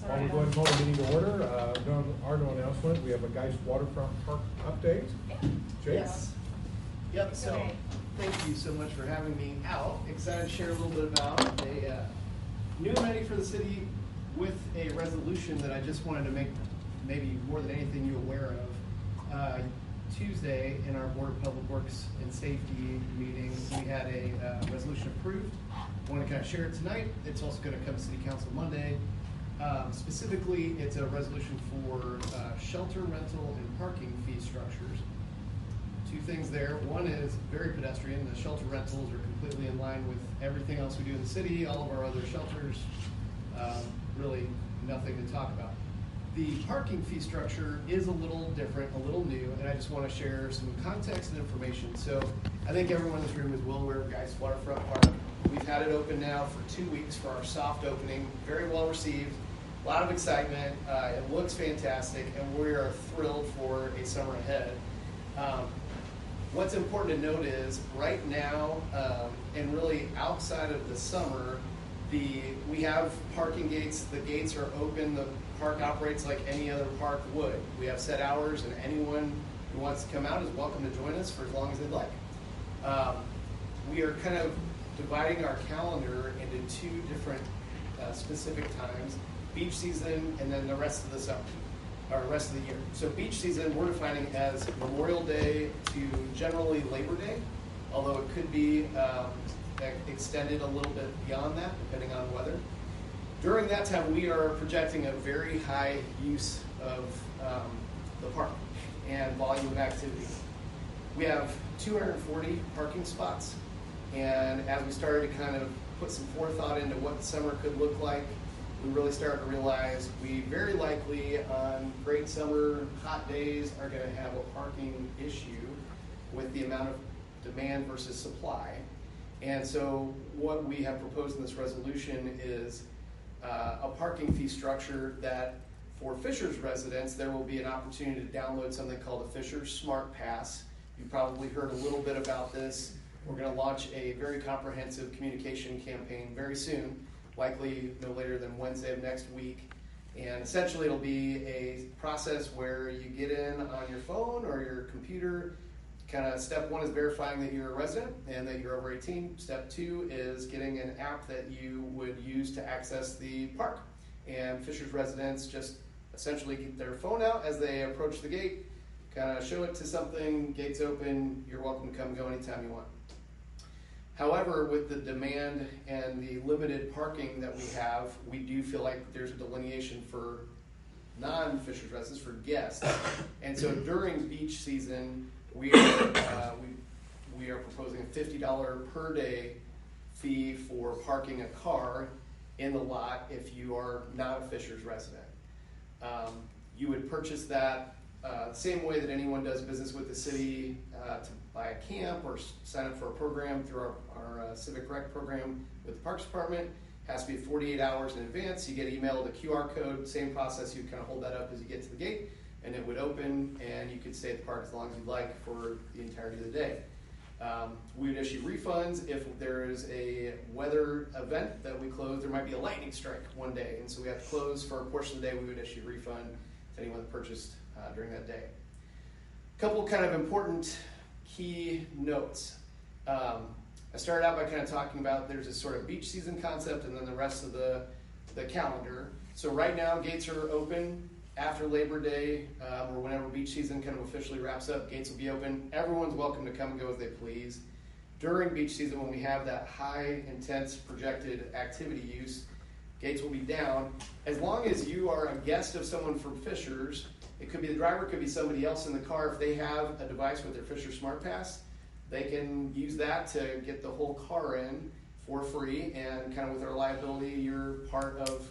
While we go ahead and call the meeting to order, no announcement. We have a Geist Waterfront Park update. Jake? Yes. Yep, so thank you so much for having me out. Excited to share a little bit about a new amenity for the city with a resolution that I just wanted to make maybe more than anything you aware of. Tuesday in our Board of Public Works and Safety meeting, we had a resolution approved. I want to kind of share it tonight. It's also going to come to City Council Monday. Specifically, it's a resolution for shelter rental and parking fee structures. Two things there. One is very pedestrian. The shelter rentals are completely in line with everything else we do in the city, all of our other shelters. Really nothing to talk about. The parking fee structure is a little different, a little new, and I just want to share some context and information. So I think everyone in this room is well aware of Geist Waterfront Park. We've had it open now for 2 weeks for our soft opening. Very well received, a lot of excitement. It looks fantastic, and we are thrilled for a summer ahead. What's important to note is right now, and really outside of the summer, we have parking gates. The gates are open. The park operates like any other park would. We have set hours, and anyone who wants to come out is welcome to join us for as long as they'd like. We are kind of dividing our calendar into two different specific times: beach season and then the rest of the summer, or rest of the year. So beach season we're defining as Memorial Day to generally Labor Day, although it could be extended a little bit beyond that depending on weather. During that time, we are projecting a very high use of the park and volume of activity. We have 240 parking spots, and as we started to kind of put some forethought into what the summer could look like, we really started to realize we very likely on great summer hot days are going to have a parking issue with the amount of demand versus supply. And so what we have proposed in this resolution is a parking fee structure that for Fishers residents, there will be an opportunity to download something called a Fishers Smart Pass. You probably heard a little bit about this. We're going to launch a very comprehensive communication campaign very soon, likely no later than Wednesday of next week. And essentially it'll be a process where you get in on your phone or your computer. Kind of step one is verifying that you're a resident and that you're over 18. Step two is getting an app that you would use to access the park. And Fishers residents just essentially get their phone out as they approach the gate, kind of show it to something, gates open, you're welcome to come and go anytime you want. However, with the demand and the limited parking that we have, we do feel like there's a delineation for non-Fishers residents, for guests. And so during beach season, we are proposing a $50 per day fee for parking a car in the lot if you are not a Fishers resident. You would purchase that the same way that anyone does business with the city to buy a camp or sign up for a program through our Civic Rec program with the Parks Department. It has to be 48 hours in advance. You get emailed a QR code, same process. You kind of hold that up as you get to the gate, and it would open, and you could stay at the park as long as you'd like for the entirety of the day. We would issue refunds if there is a weather event that we close. There might be a lightning strike one day, and so we have to close for a portion of the day. We would issue a refund to anyone that purchased during that day. A couple kind of important key notes. I started out by kind of talking about there's this sort of beach season concept and then the rest of the calendar. So right now, gates are open. After Labor Day, or whenever beach season kind of officially wraps up, gates will be open. Everyone's welcome to come and go as they please. During beach season, when we have that high, intense, projected activity use, gates will be down. As long as you are a guest of someone from Fishers, it could be the driver, it could be somebody else in the car. If they have a device with their Fishers Smart Pass, they can use that to get the whole car in for free, and kind of with our liability, you're part of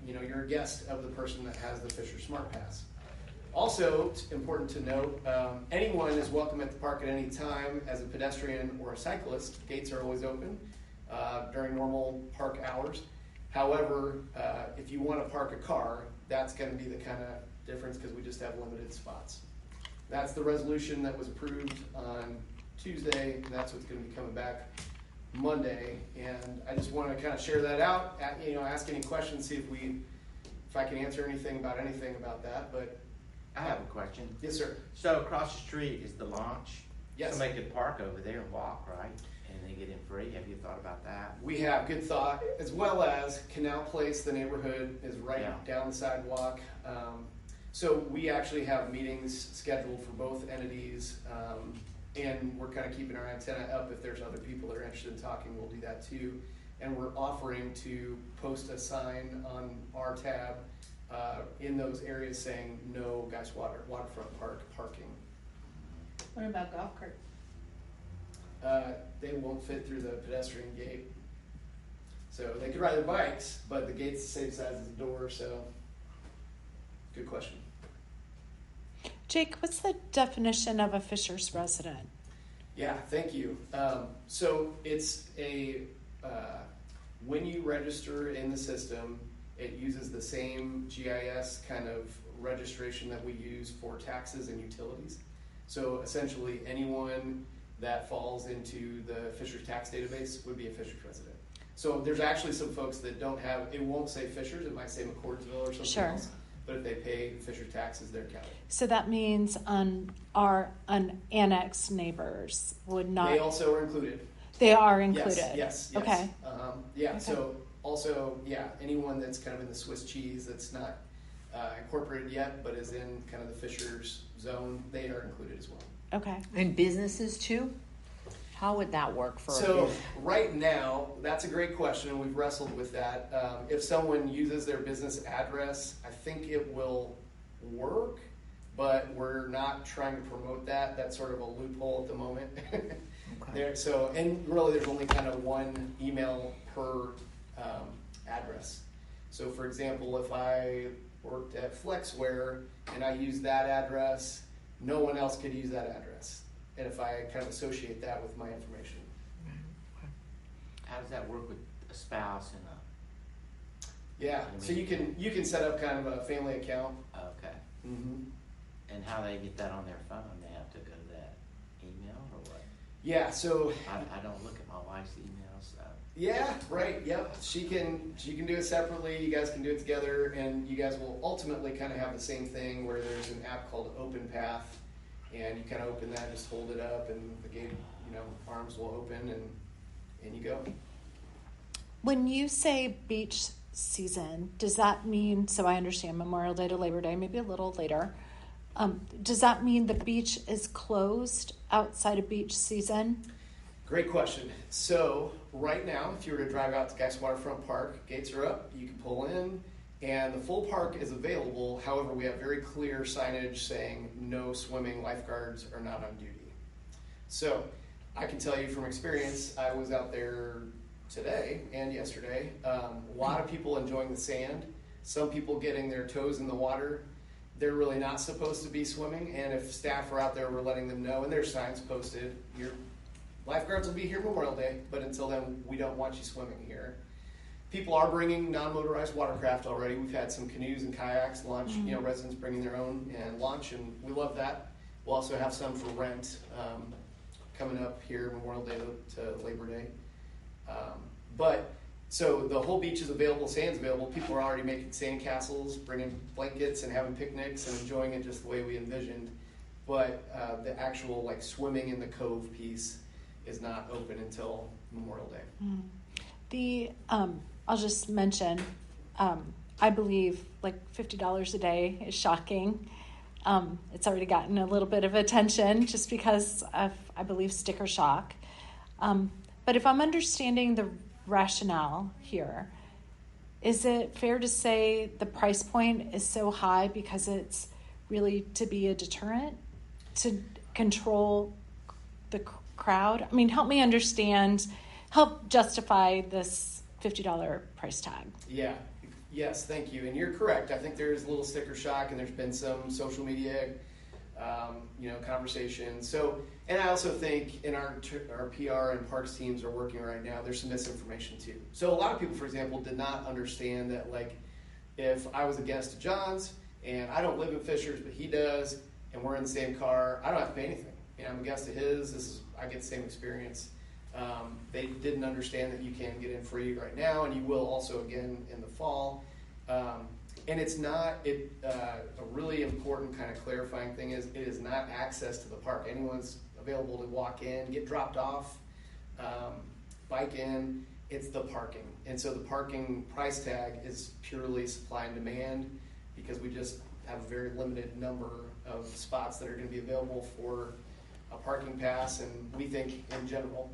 you're a guest of the person that has the Fishers Smart Pass. Also, it's important to note, anyone is welcome at the park at any time as a pedestrian or a cyclist. Gates are always open during normal park hours. However, if you want to park a car, that's going to be the kind of difference because we just have limited spots. That's the resolution that was approved on Tuesday, and that's what's going to be coming back Monday. And I just want to kind of share that out, ask any questions, see if we if I can answer anything about that, but. I have a question. Yes, sir. So across the street is the launch. Yes. Somebody could park over there and walk, right? And they get in free. Have you thought about that? We have good thought, as well as Canal Place, the neighborhood is right down the sidewalk. So we actually have meetings scheduled for both entities, and we're kind of keeping our antenna up. If there's other people that are interested in talking, we'll do that too. And we're offering to post a sign on our tab in those areas saying no Geist Waterfront Park parking. What about golf carts? They won't fit through the pedestrian gate. So they could ride their bikes, but the gate's the same size as the door, so good question. Jake, what's the definition of a Fisher's resident? Yeah, thank you. So it's when you register in the system, it uses the same GIS kind of registration that we use for taxes and utilities. So essentially anyone that falls into the Fisher's tax database would be a Fisher's resident. So there's actually some folks that don't have, it won't say Fisher's, it might say McCordsville or something else. But if they pay Fisher's taxes, they're counted. So that means our unannexed neighbors would not. They also are included. They are included. Yes. Okay. Yeah. Okay. So also, anyone that's kind of in the Swiss cheese that's not incorporated yet, but is in kind of the Fisher's zone, they are included as well. Okay. And businesses too? How would that work for So right now, that's a great question, and we've wrestled with that. If someone uses their business address, I think it will work, but we're not trying to promote that. That's sort of a loophole at the moment. Okay. And really there's only kind of one email per address. So for example, if I worked at Flexware and I use that address, no one else could use that address. And if I kind of associate that with my information. How does that work with a spouse and a? Yeah, so you can set up kind of a family account. Okay. Mm-hmm. And how they get that on their phone? They have to go to that email or what? Yeah, so I don't look at my wife's emails. So. yeah, right. Yep, she can do it separately. You guys can do it together, and you guys will ultimately kind of have the same thing where there's an app called OpenPath, and you kind of open that, just hold it up, and the gate, arms will open, and you go. When you say beach season, does that mean, so I understand Memorial Day to Labor Day, maybe a little later, does that mean the beach is closed outside of beach season? Great question. So right now, if you were to drive out to Geist Waterfront Park, gates are up, you can pull in, and the full park is available. However, we have very clear signage saying no swimming, lifeguards are not on duty. So I can tell you from experience, I was out there today and yesterday. A lot of people enjoying the sand, some people getting their toes in the water. They're really not supposed to be swimming, and if staff are out there, we're letting them know, and there's signs posted. Your lifeguards will be here Memorial Day, but until then, we don't want you swimming here. People are bringing non-motorized watercraft already. We've had some canoes and kayaks launch, residents bringing their own and launch, and we love that. We'll also have some for rent coming up here Memorial Day to Labor Day. So the whole beach is available, sand's available. People are already making sand castles, bringing blankets and having picnics and enjoying it just the way we envisioned. But the actual swimming in the cove piece is not open until Memorial Day. I'll just mention, I believe $50 a day is shocking. It's already gotten a little bit of attention just because of, I believe, sticker shock. But if I'm understanding the rationale here, is it fair to say the price point is so high because it's really to be a deterrent, to control the crowd? I mean, help me understand, help justify this $50 price tag. Yeah. Yes, thank you. And you're correct. I think there's a little sticker shock, and there's been some social media conversation. So, and I also think in our PR and parks teams are working right now, there's some misinformation too. So a lot of people, for example, did not understand that if I was a guest of John's and I don't live in Fishers, but he does, and we're in the same car, I don't have to pay anything. I'm a guest of his. I get the same experience. They didn't understand that you can get in free right now, and you will also again in the fall. And it's not, a really important kind of clarifying thing is it is not access to the park. Anyone's available to walk in, get dropped off, bike in, it's the parking. And so the parking price tag is purely supply and demand because we just have a very limited number of spots that are going to be available for a parking pass, and we think in general.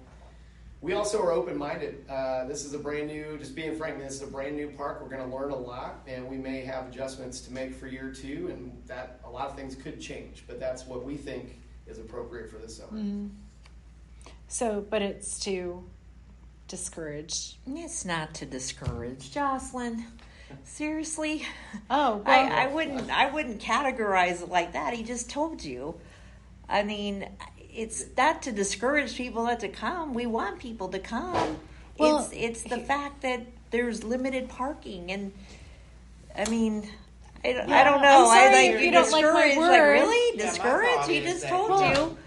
We also are open-minded. This is a brand new, just being frank, this is a brand new park. We're going to learn a lot, and we may have adjustments to make for year two, and that a lot of things could change, but that's what we think is appropriate for this summer. Mm-hmm. So, but it's to discourage. It's not to discourage, Jocelyn. Seriously? Oh, well, I wouldn't categorize it like that. He just told you. I mean, it's not to discourage people not to come. We want people to come. Well, it's the fact that there's limited parking, and I mean, I don't know. I'm sorry I think if you don't like my discourage. word. Really, Yeah, my discourage? thought He is just that told you.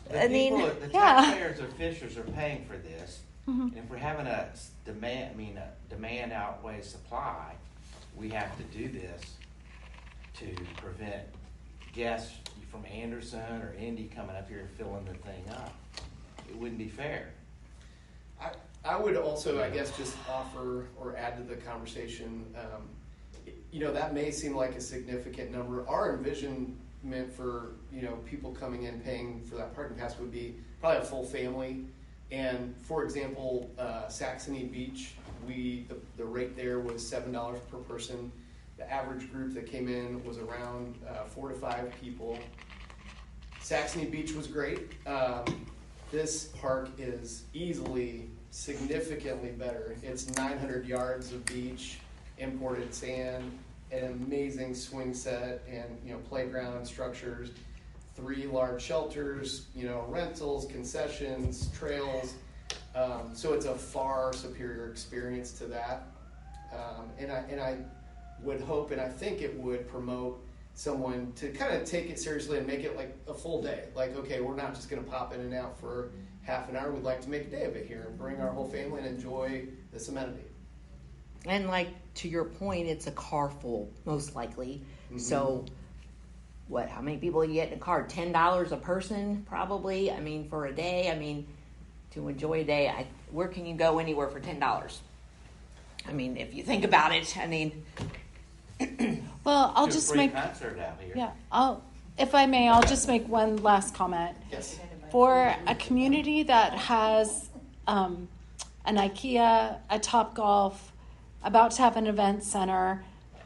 The people, the yeah. taxpayers or fishers are paying for this, and if we're having a demand outweighs supply, we have to do this to prevent guests from Anderson or Indy coming up here and filling the thing up. It wouldn't be fair. I would also, I guess, just offer or add to the conversation, that may seem like a significant number. Our envisionment for, people coming in paying for that parking pass would be probably a full family. And for example, Saxony Beach, the rate there was $7 per person. The average group that came in was around 4 to 5 people. Saxony Beach was great. This park is easily significantly better. It's 900 yards of beach, imported sand, an amazing swing set, and playground structures, 3 large shelters, rentals, concessions, trails. So it's a far superior experience to that. And I would hope, and I think it would promote someone to kind of take it seriously and make it like a full day. Like, okay, we're not just going to pop in and out for half an hour. We'd like to make a day of it here and bring our whole family and enjoy this amenity. And like to your point, it's a car full, most likely. Mm-hmm. So, how many people you get in a car? $10 a person, probably. I mean, for a day. I mean, to enjoy a day, where can you go anywhere for $10? I mean, if you think about it, I mean. well, I'll Do a just free make. concert out here. Yeah, if I may, I'll just make one last comment. Yes. For a community that has an IKEA, a Topgolf, about to have an event center,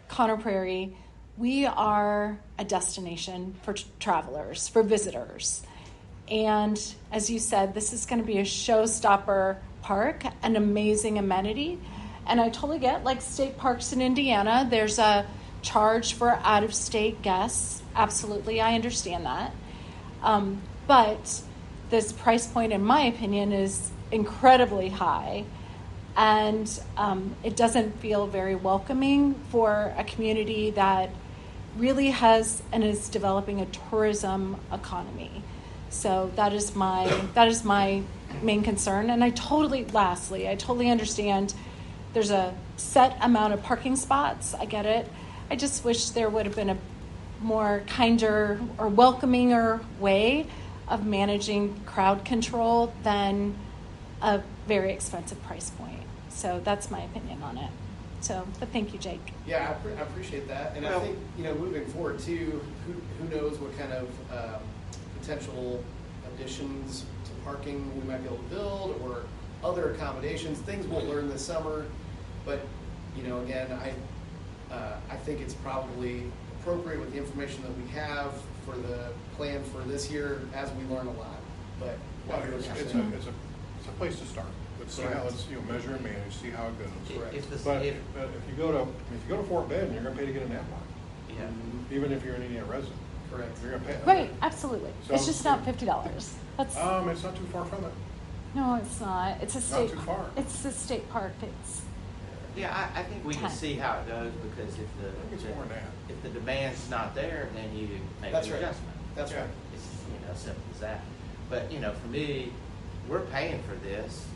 Conner Prairie, we are a destination for travelers, for visitors. And as you said, this is going to be a showstopper park, an amazing amenity. And I totally get, like state parks in Indiana, there's a charge for out-of-state guests. Absolutely, I understand that. But this price point, in my opinion, is incredibly high. And it doesn't feel very welcoming for a community that really has and is developing a tourism economy. So that is my main concern. And I totally understand there's a set amount of parking spots. I get it. I just wish there would have been a more kinder or welcominger way of managing crowd control than a very expensive price point. So that's my opinion on it. So, but thank you, Jake. Yeah, I appreciate that. And I think, moving forward too, who knows what kind of potential additions to parking we might be able to build or other accommodations, things we'll learn this summer. But, again, I think it's probably appropriate with the information that we have for the plan for this year as we learn a lot. But It's a place to start. Let's see how let's measure and manage, see how it goes. Correct. But if you go to Fort Bend, you're going to pay to get an app line. Yeah. Even if you're an Indiana resident. Correct. You're going to pay. Right, absolutely. So- it's just not $50. That's It's not too far from it. no, it's not. It's a Not state. too far. It's a state park. It's Yeah, I think we can see how it goes because I think it's more than that. if the demand's not there, then you make That's an right. adjustment. That's right. It's simple as that. But for me, we're paying for this.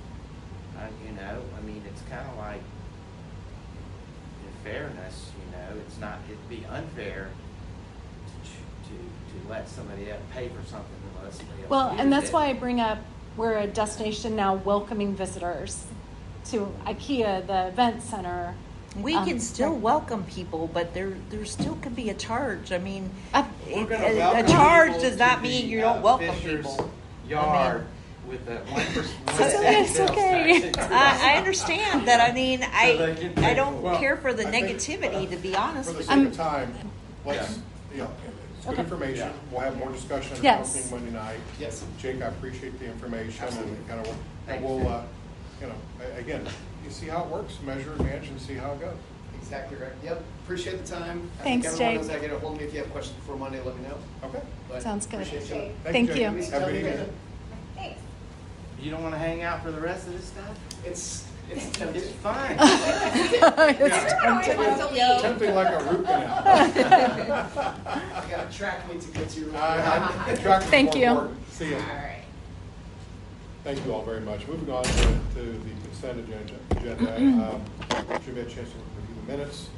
I mean, it's kind of like fairness, it's not, it'd be unfair to let somebody else pay for something unless somebody else Well, uses and that's it. why I bring up we're a destination now welcoming visitors to IKEA, the event center. We can still right. welcome people, but there still could be a charge. I mean, We're gonna a welcome charge people does not to mean the, you don't welcome Fisher's people. Yard with the 1%. It's okay. I understand that. I mean, they can pay I don't Well, care for the I think, negativity, to be honest For the with sake you. of time, let's, it's good Okay. information. We'll have more discussion on Yes. opening Monday night. Yes. Jake, I appreciate the information Absolutely. and kind of, Thank and you. we'll, again, you see how it works, measure and manage and see how it goes. Exactly right. Yep. Appreciate the time. Thanks, I think everyone Jake. knows how to get a hold of me. If you have questions before Monday, let me know. Okay. But Sounds good. Appreciate you. Thank Jake. you. Have a good evening. Thanks. You don't want to hang out for the rest of this stuff? It's It's tempting. fine. Tempting like a root canal. I got to track me to get to. Track is Thank more you. important. See you. All right. Thank you all very much. Moving on to the consent agenda. Should be a chance to review the minutes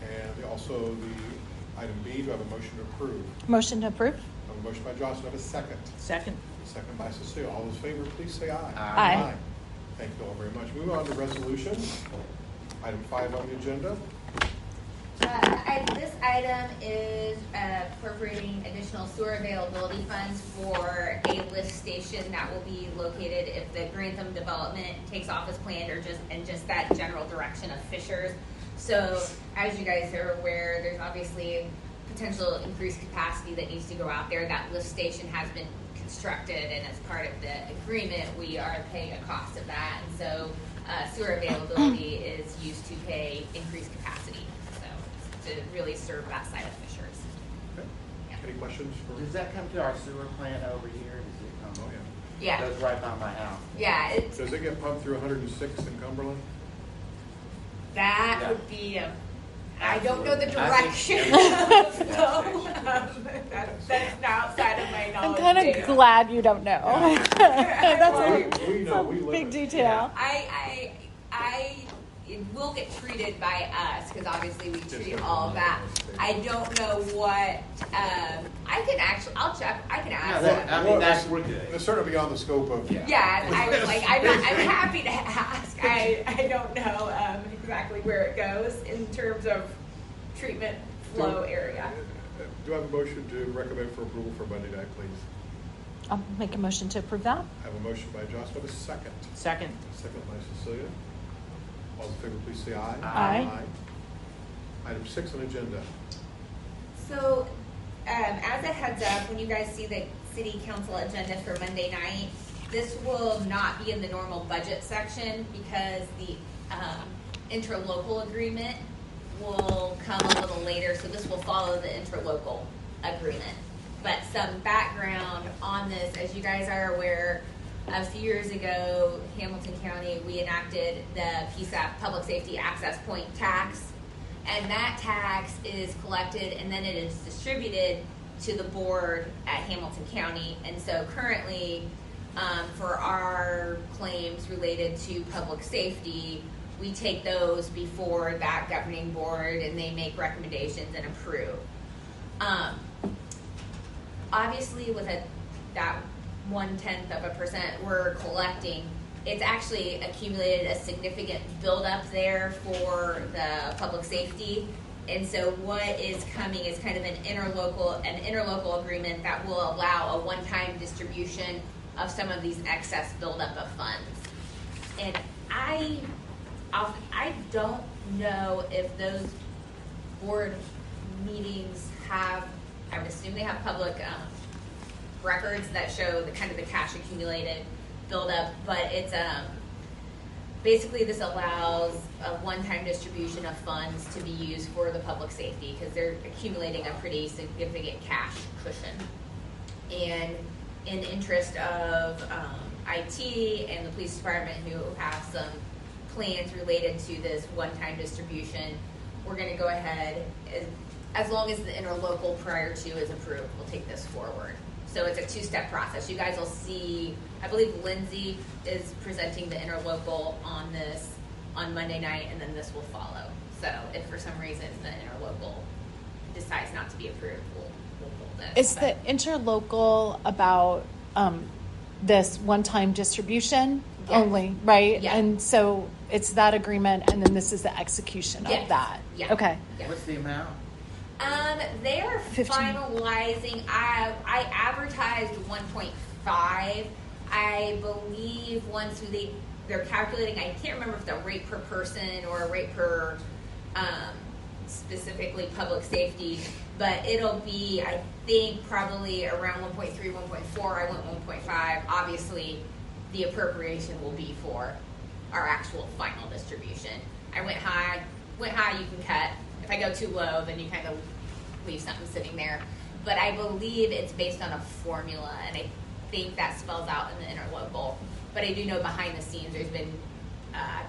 and also the item B. Do I have a motion to approve? Motion to approve? I have a motion by Josh. Do I have a second? Second. Second by Cecile. All those in favor, please say aye. Aye. Thank you all very much. Moving on to resolution. Item 5 on the agenda. This item is appropriating additional sewer availability funds for a lift station that will be located if the Grantham development takes off as planned, or just that general direction of Fishers. So as you guys are aware, there's obviously potential increased capacity that needs to go out there. That lift station has been constructed, and as part of the agreement, we are paying a cost of that. And so sewer availability is used to pay increased capacity, so to really serve that side of Fishers. Okay. Yeah. Any questions for? Does that come to our sewer plant over here? Does it come? Oh, yeah. Yeah, Goes right by my house. yeah, it's, Does it get pumped through 106 in Cumberland? that Yeah. would be I don't know the Absolutely. direction, so that's outside of my I'm knowledge. kind of base. glad you don't know. That's We know, we a live big it. detail. It will get treated by us, because obviously we treat different all of that. than I don't know what, I'll check, I can No, ask. we're good. It's certainly beyond the scope of. Yeah, I was like, I'm happy to ask. I don't know exactly where it goes in terms of treatment flow area. Do I have a motion to recommend for approval for Monday night, please? I'll make a motion to approve that. I have a motion by Josh. Do I have a second? Second. Second by Cecilia. All in favor, please say aye. Aye. Item 6 on the agenda. So, as a heads up, when you guys see the city council agenda for Monday night, this will not be in the normal budget section, because the interlocal agreement will come a little later, so this will follow the interlocal agreement. But some background on this, as you guys are aware, a few years ago, Hamilton County, we enacted the PSAP, Public Safety Access Point tax, and that tax is collected and then it is distributed to the board at Hamilton County. And so currently, for our claims related to public safety, we take those before that governing board and they make recommendations and approve. Obviously, with that 0.1% we're collecting, it's actually accumulated a significant buildup there for the public safety. And so what is coming is kind of an interlocal agreement that will allow a one-time distribution of some of these excess buildup of funds. And I don't know if those board meetings have, I would assume they have public records that show the kind of the cash accumulated buildup, but it's basically this allows a one-time distribution of funds to be used for the public safety, because they're accumulating a pretty significant cash cushion. And in interest of IT and the police department, who have some plans related to this one-time distribution, we're going to go ahead, as long as the interlocal prior to is approved, we'll take this forward. So it's a two-step process. You guys will see, I believe Lindsay is presenting the interlocal on this on Monday night, and then this will follow. So if for some reason the interlocal decides not to be approved, we'll pull this. Is the interlocal about this one-time distribution Yeah. only, right? Yeah. And so it's that agreement, and then this is the execution Yes. of that. Yeah. Okay. Yeah. What's the amount? They are 15. finalizing. I advertised 1.5. I believe once they're calculating. I can't remember if it's a rate per person or a rate per specifically public safety, but it'll be, I think, probably around 1.3, 1.4. I went 1.5. Obviously, the appropriation will be for our actual final distribution. I went high. You can cut. If I go too low, then you kind of leave something sitting there. But I believe it's based on a formula, and I think that spells out in the interlocal. But I do know behind the scenes there's been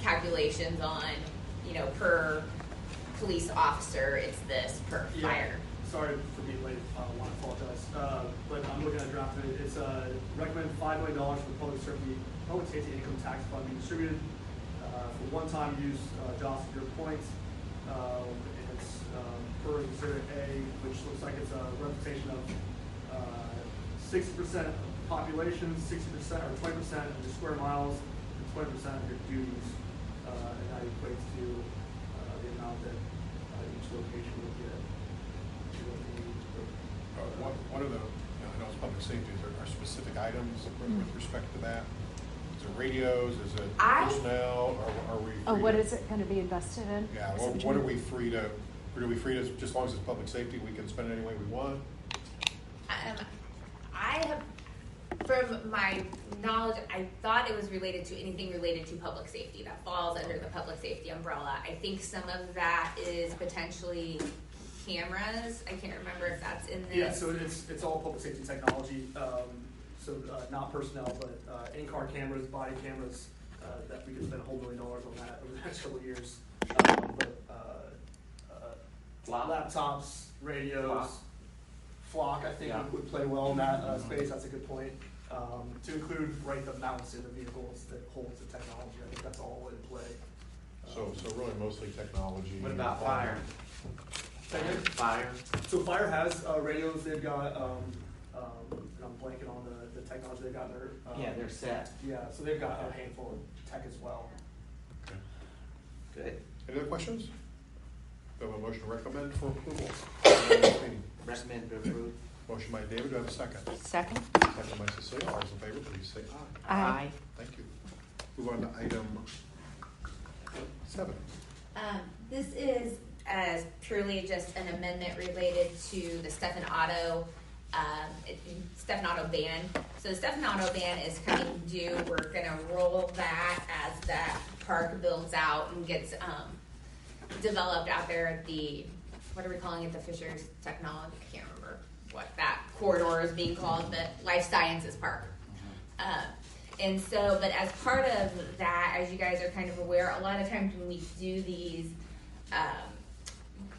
calculations on, per police officer, it's this, per fire. Sorry for being late. I want to apologize. But I'm looking at a draft of it. It's recommend $5 million for the public safety income tax fund being distributed for one-time use. Josh, your points. And it's per Exhibit A, which looks like it's a representation of 60% of population, 60% or 20% of your square miles, and 20% of your duties. And that equates to the amount that each location would get. What are the, I know it's public safety, are specific items with respect to that? Is it radios, is it personnel, or are we? Oh, what is it going to be invested in? Yeah, Is that what you what are mean? we free to, just as long as it's public safety, we can spend it any way we want? I have, from my knowledge, I thought it was related to anything related to public safety that falls under the public safety umbrella. I think some of that is potentially cameras. I can't remember if that's in this. Yeah, so it's all public safety technology. So not personnel, but in-car cameras, body cameras. That we could spend $1 million on that over the next couple of years. Laptops, radios, Flock, I think would play well in that space. That's a good point. To include the mounts in the vehicles that holds the technology. I think that's all in play. So really mostly technology. What about fire? Fire. So Fire has radios. They've got, and I'm blanking on the technology they've got there. They're set. Yeah, so they've got a handful of tech as well. Okay. Good. Any other questions? Do I have a motion to recommend for approval? Recommend to approve. Motion by David, do I have a second? Second? Second by Cecilia, all those in favor, please say aye. Aye. Thank you. Move on to item 7. This is truly just an amendment related to the Stephen Auto ban. So the Stephen Auto ban is coming due. We're going to roll that as that park builds out and gets developed out there at the, what are we calling it, the Fishers Technology, I can't remember what that corridor is being called, the Life Sciences Park. And so, but as part of that, as you guys are kind of aware, a lot of times when we do these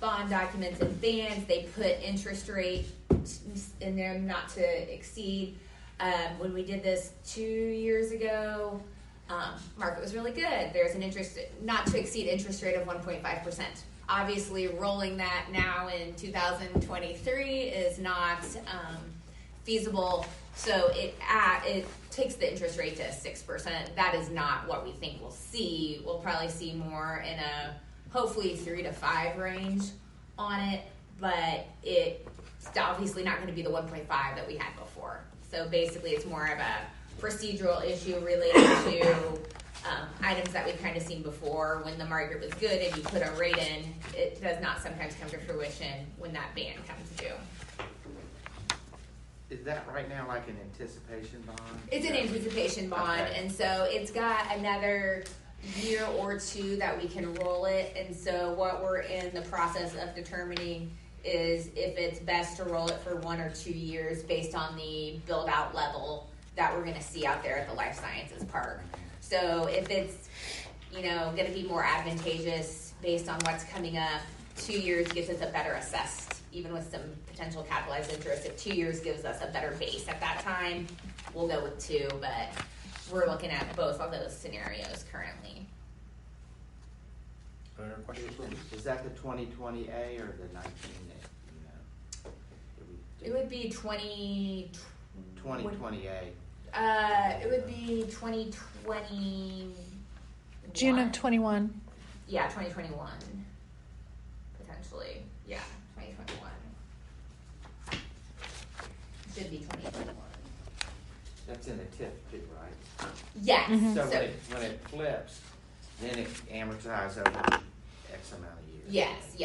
bond documents and bans, they put interest rate in there not to exceed. When we did this 2 years ago, market was really good. There's an interest not to exceed interest rate of 1.5%. Obviously, rolling that now in 2023 is not feasible. So it takes the interest rate to 6%. That is not what we think we'll see. We'll probably see more in a hopefully 3 to 5 range on it, but it's obviously not going to be the 1.5 that we had before. So basically, it's more of a procedural issue related to items that we've kind of seen before. When the market was good and you put a rate in, it does not sometimes come to fruition when that ban comes due. Is that right now like an anticipation bond? It's an anticipation bond, Okay. and so it's got another year or two that we can roll it. And so what we're in the process of determining is if it's best to roll it for 1 or 2 years based on the build out level that we're going to see out there at the Life Sciences Park. So if it's, going to be more advantageous based on what's coming up, 2 years gives us a better assessed, even with some potential capitalized interest. If 2 years gives us a better base at that time, we'll go with 2, but we're looking at both of those scenarios currently. Any other questions for me? Is that the 2020A or the 19A? You know? It would be 20. 2020A. It would be 2020. June of 21. Yeah, 2021. Potentially. Yeah, 2021. Should be 2021. That's in the TIF too, right? Yes. Mhm. So when it flips, then it amortizes over X amount of years. Yes,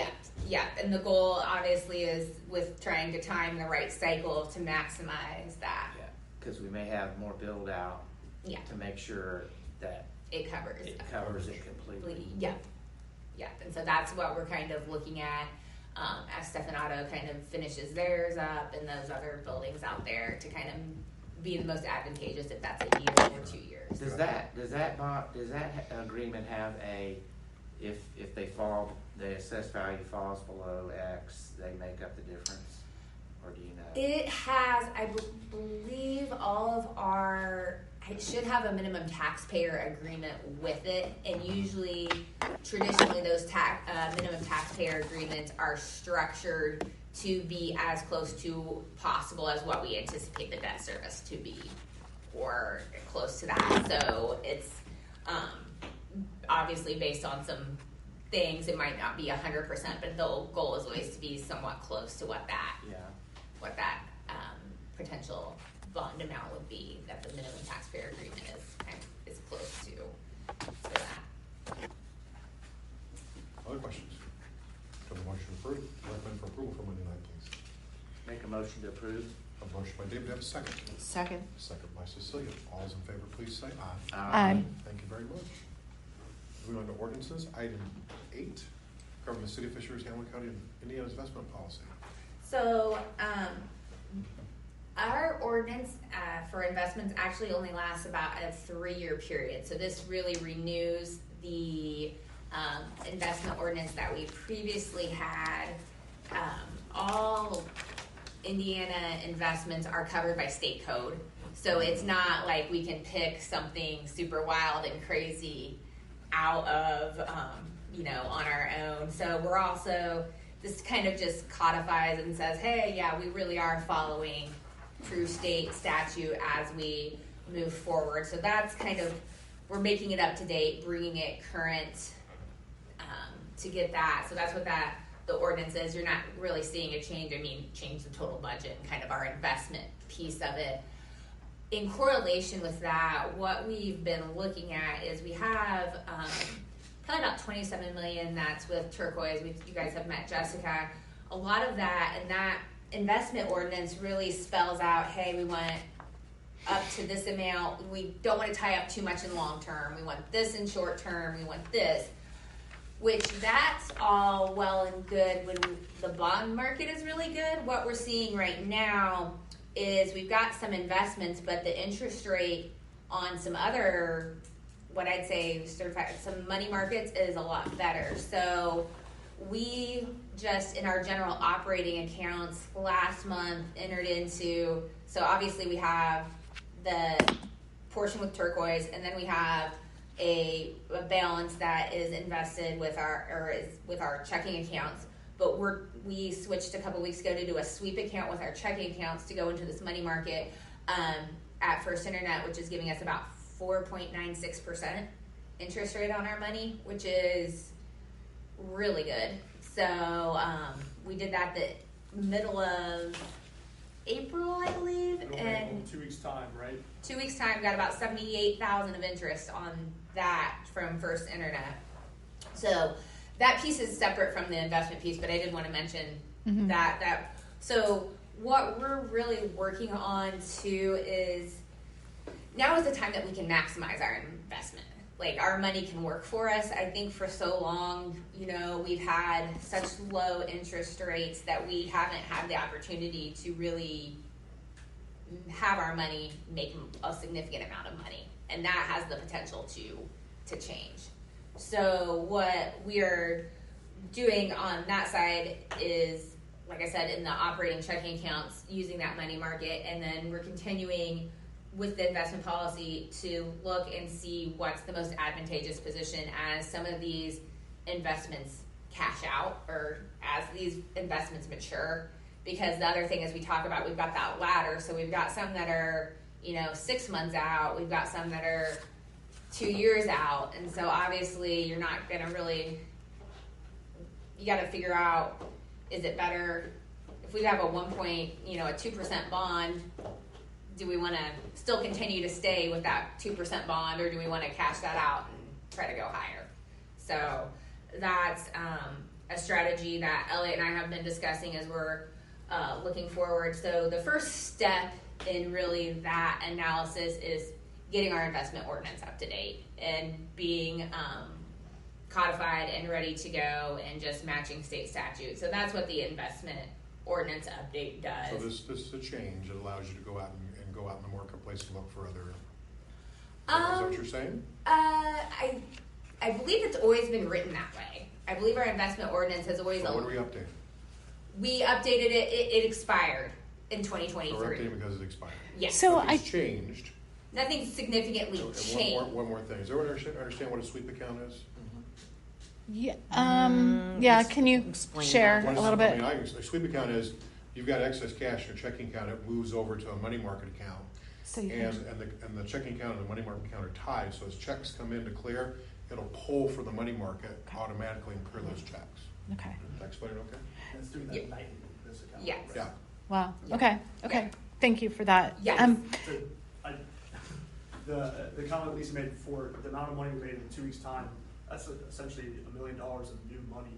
yeah. And the goal obviously is with trying to time the right cycle to maximize that. Yeah, because we may have more build out Yeah. to make sure that It covers. it covers it completely. Yeah. And so that's what we're kind of looking at as Stefanato kind of finishes theirs up and those other buildings out there to kind of be the most advantageous if that's a year or 2 years. Does that agreement have if they fall, the assessed value falls below X, they make up the difference, or do you know? It has, I believe, it should have a minimum taxpayer agreement with it, and usually, traditionally, those minimum taxpayer agreements are structured to be as close to possible as what we anticipate the debt service to be, or close to that. So it's obviously based on some things. It might not be 100%, but the goal is always to be somewhat close to what that potential bond amount would be, that the minimum taxpayer agreement is close to that. Other questions? Do I have a motion to approve? Recommend for approval for Monday night, please. Make a motion to approve. A motion by David, have a second. Second. Second by Cecilia. All those in favor, please say aye. Aye. Thank you very much. Moving on to ordinances, item 8, covering the City of Fishers, Hamilton County, and Indiana's investment policy. So, our ordinance for investments actually only lasts about a 3-year period. So this really renews the investment ordinance that we previously had. All Indiana investments are covered by state code. So it's not like we can pick something super wild and crazy out of, on our own. So we're also, this kind of just codifies and says, hey, yeah, we really are following true state statute as we move forward. So that's kind of, we're making it up to date, bringing it current to get that. So that's what the ordinance is. You're not really seeing a change. I mean, change the total budget and kind of our investment piece of it. In correlation with that, what we've been looking at is we have probably about $27 million that's with Turquoise. You guys have met Jessica. A lot of that, and that investment ordinance really spells out, hey, we want up to this amount. We don't want to tie up too much in long term. We want this in short term. We want this. Which that's all well and good when the bond market is really good. What we're seeing right now is we've got some investments, but the interest rate on some other, what I'd say, some money markets is a lot better. So we just, in our general operating accounts last month, entered into, so obviously we have the portion with Turquoise, and then we have a balance that is invested with our checking accounts. But we switched a couple weeks ago to do a sweep account with our checking accounts to go into this money market at First Internet, which is giving us about 4.96% interest rate on our money, which is really good. So we did that the middle of April, I believe, and 2 weeks time, right? 2 weeks time, got about $78,000 of interest on that from First Internet. So that piece is separate from the investment piece, but I did want to mention that. So what we're really working on too is now is the time that we can maximize our investment. Like, our money can work for us. I think for so long, we've had such low interest rates that we haven't had the opportunity to really have our money make a significant amount of money. And that has the potential to change. So what we're doing on that side is, like I said, in the operating checking accounts, using that money market, and then we're continuing with the investment policy to look and see what's the most advantageous position as some of these investments cash out or as these investments mature. Because the other thing is we talk about, we've got that ladder, so we've got some that are, 6 months out, we've got some that are 2 years out, and so obviously you're not gonna really, you gotta figure out, is it better, if we have a 2% bond, do we wanna still continue to stay with that 2% bond, or do we wanna cash that out and try to go higher? So that's a strategy that Elliot and I have been discussing as we're looking forward. So the first step in really that analysis is getting our investment ordinance up to date and being codified and ready to go and just matching state statute. So that's what the investment ordinance update does. So this is a change. It allows you to go out and go out in the marketplace and look for other. Is that what you're saying? I believe it's always been written that way. I believe our investment ordinance has always. So what do we update? We updated it. It expired in 2023. So we're updating because it expired. Yes. So Nothing's changed. Nothing significantly And changed. one more thing. Does everyone understand what a sweep account is? Yeah. Yeah. Can you explain share that. a little bit? A sweep account is you've got excess cash in your checking account. It moves over to a money market account, So you and can, the checking account and the money market account are tied. So as checks come in to clear, it'll pull for the money market automatically and clear those checks. okay. Did I explain it okay? And it's doing that Yeah. at night in this account. Yes. Yeah. Wow. Yeah. Okay. Okay. Yeah. Thank you for that. Yes. So, the comment Lisa made before, the amount of money we made in 2 weeks' time, that's essentially $1 million of new money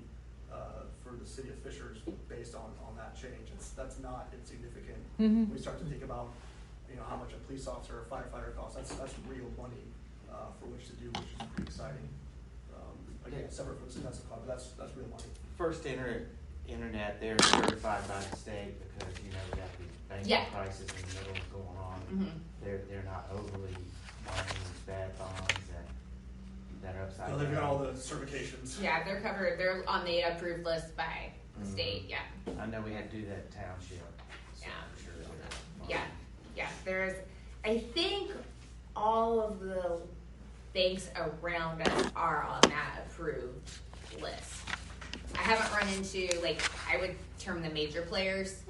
for the city of Fishers based on that change. That's not insignificant. Mhm. We start to think about, how much a police officer or firefighter costs. That's real money for which to do, which is pretty exciting. Again, separate from the investment cost, but that's real money. First internet, they're certified by the state because, we got these banking Yeah. crisis in the middle going on. Mhm. They're not overly buying these bad bonds that are upside So down. they've got all the certifications. Yeah, they're covered. They're on the approved list by the state. Yeah. I know we had to do that township. So Yeah. I'm sure they're fine. Yeah. Yeah. There's, I think all of the banks around us are on that approved list. I haven't run into, I would term the major players,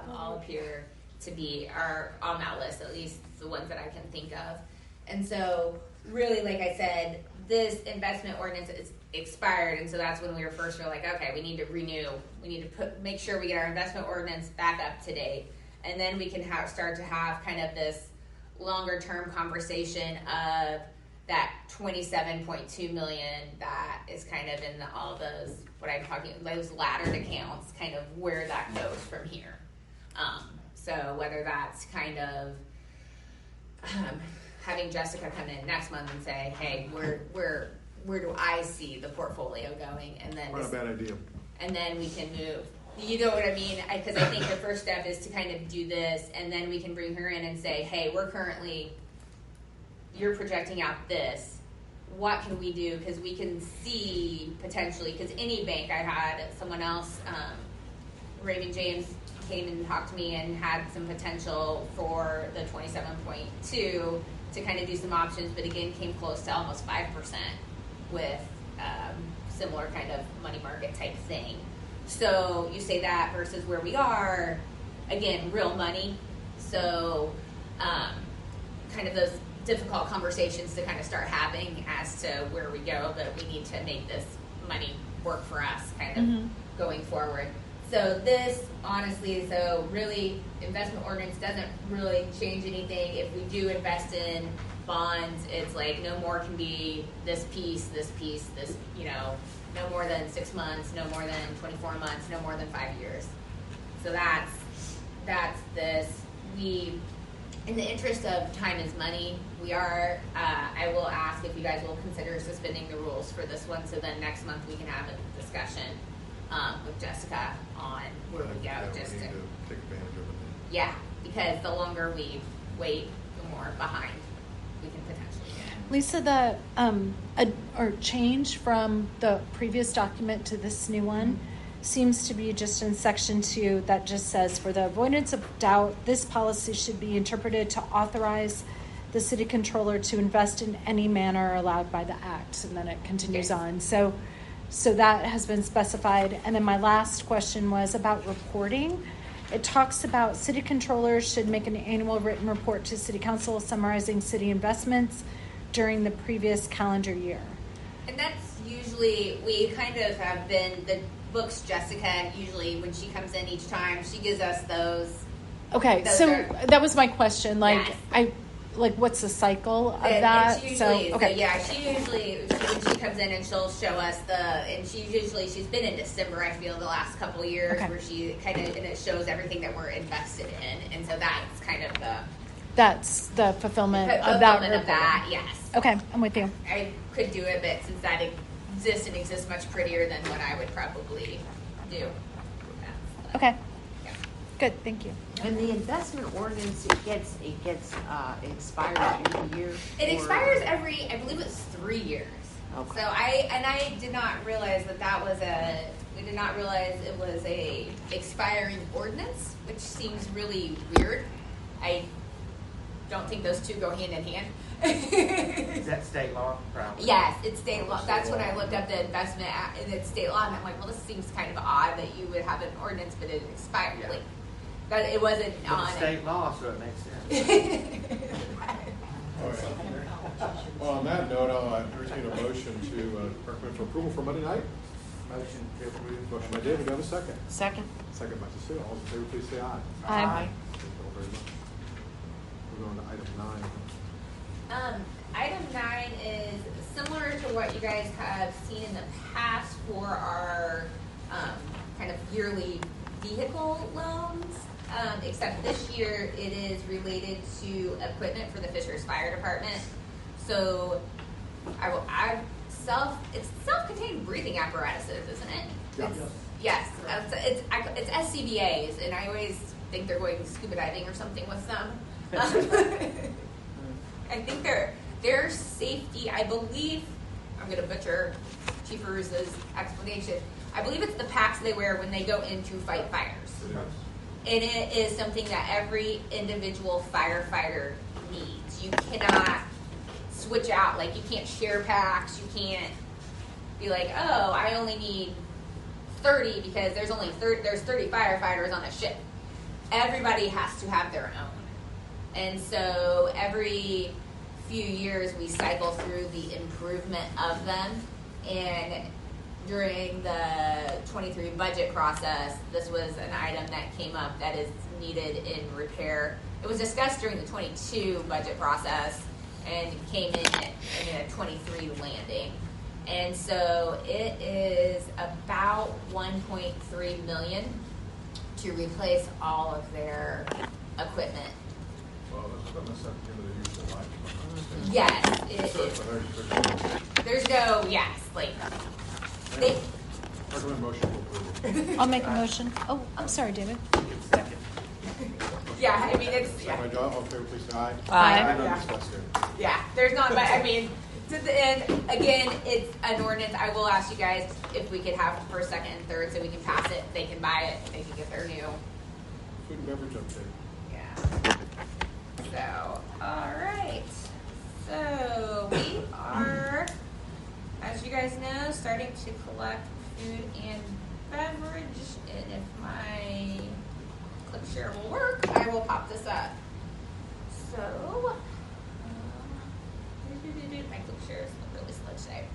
all appear to be, are on that list, at least the ones that I can think of. And so, really, like I said, this investment ordinance is expired, and so that's when we were like, okay, we need to renew. We need to make sure we get our investment ordinance back up to date. And then we can start to have kind of this longer term conversation of that 27.2 million that is kind of in all those, what I'm talking, those laddered accounts, kind of where that goes from here. So whether that's kind of having Jessica come in next month and say, hey, where do I see the portfolio going? And then Not a bad idea. and then we can move. You know what I mean? Because I think the first step is to kind of do this, and then we can bring her in and say, hey, you're projecting out this. What can we do? Because we can see potentially, because any bank, I had someone else, Raymond James, came and talked to me and had some potential for the 27.2 to kind of do some options, but again, came close to almost 5% with similar kind of money market type thing. So you say that versus where we are, again, real money. So kind of those difficult conversations to kind of start having as to where we go, but we need to make this money work for us kind of going forward. So this, honestly, really, investment ordinance doesn't really change anything. If we do invest in bonds, it's like no more can be this piece, no more than 6 months, no more than 24 months, no more than 5 years. So that's this. In the interest of time is money, I will ask if you guys will consider suspending the rules for this one, so then next month we can have a discussion with Jessica on where we go. Yeah, we just need to, to take advantage of it. yeah, because the longer we wait, the more behind we can potentially get. Lisa, or change from the previous document to this new one seems to be just in section 2 that just says, for the avoidance of doubt, this policy should be interpreted to authorize the city controller to invest in any manner allowed by the act, and then it continues Yes. on. So So that has been specified. And then my last question was about reporting. It talks about city controllers should make an annual written report to city council summarizing city investments during the previous calendar year. And that's usually, we kind of have been, the books, Jessica, usually when she comes in each time, she gives us those. Okay, Those so are- that was my question. Like, Yes. what's the cycle of And that? it's So, usually, okay. yeah, she usually, when she comes in and she'll show us and she's been in December, I feel, the last couple of years, Okay. where she kind of, and it shows everything that we're invested in. And so that's kind of That's the fulfillment of that fulfillment report. of that, yes. Okay, I'm with you. I could do it, but since that exists much prettier than what I would probably do. Okay, Yeah. good, thank you. And the investment ordinance, it gets expires every year? It or- expires every, I believe it's 3 years. Okay. So I did not realize we did not realize it was a expiring ordinance, which seems really weird. I don't think those two go hand in hand. Is that state law? Probably. Yes, it's state law. That's when I looked up the investment act, and it's state law, and I'm like, well, this seems kind of odd that you would have an ordinance, but it expired. Yeah. Like, but it wasn't But on it's it. state law, so it makes sense. All right. Well, on that note, I'll entertain a motion to recommend for approval for Monday night. Motion to approve. Motion by David, do I have a second? Second? Second by Cecilia. All in favor, please say aye. Aye. Thank you all very much. Moving on to item 9. Item 9 is similar to what you guys have seen in the past for our kind of yearly vehicle loans, except this year it is related to equipment for the Fishers Fire Department. So it's self-contained breathing apparatuses, isn't it? Yeah. Yes, it's SCBAs, and I always think they're going scuba diving or something with them. I think their safety, I believe, I'm going to butcher Chief Arusa's explanation. I believe it's the packs they wear when they go in to fight fires. It is. And it is something that every individual firefighter needs. You cannot switch out, like you can't share packs, you can't be like, oh, I only need 30 because there's 30 firefighters on a ship. Everybody has to have their own. And so every few years we cycle through the improvement of them, and during the 23 budget process, this was an item that came up that is needed in repair. It was discussed during the 22 budget process and came in at a 23 landing. And so it is about $1.3 million to replace all of their equipment. Well, that's not necessarily the end of the useful life. Yes, there's no, yes, like, they, Recommend motion for approval. I'll make a motion. Oh, I'm sorry, David. Second. yeah, I mean, it's, Second yeah. by John, all in favor, please say aye. Aye. None Yeah. discussed here. Yeah, there's not, but I mean, to the end, again, it's an ordinance. I will ask you guys if we could have it for second and third so we can pass it. They can buy it. They can get their new. Food and beverage update. Yeah. So, all right. So we are, as you guys know, starting to collect food and beverage. And if my clip share will work, I will pop this up. So, my clip share is really slow today.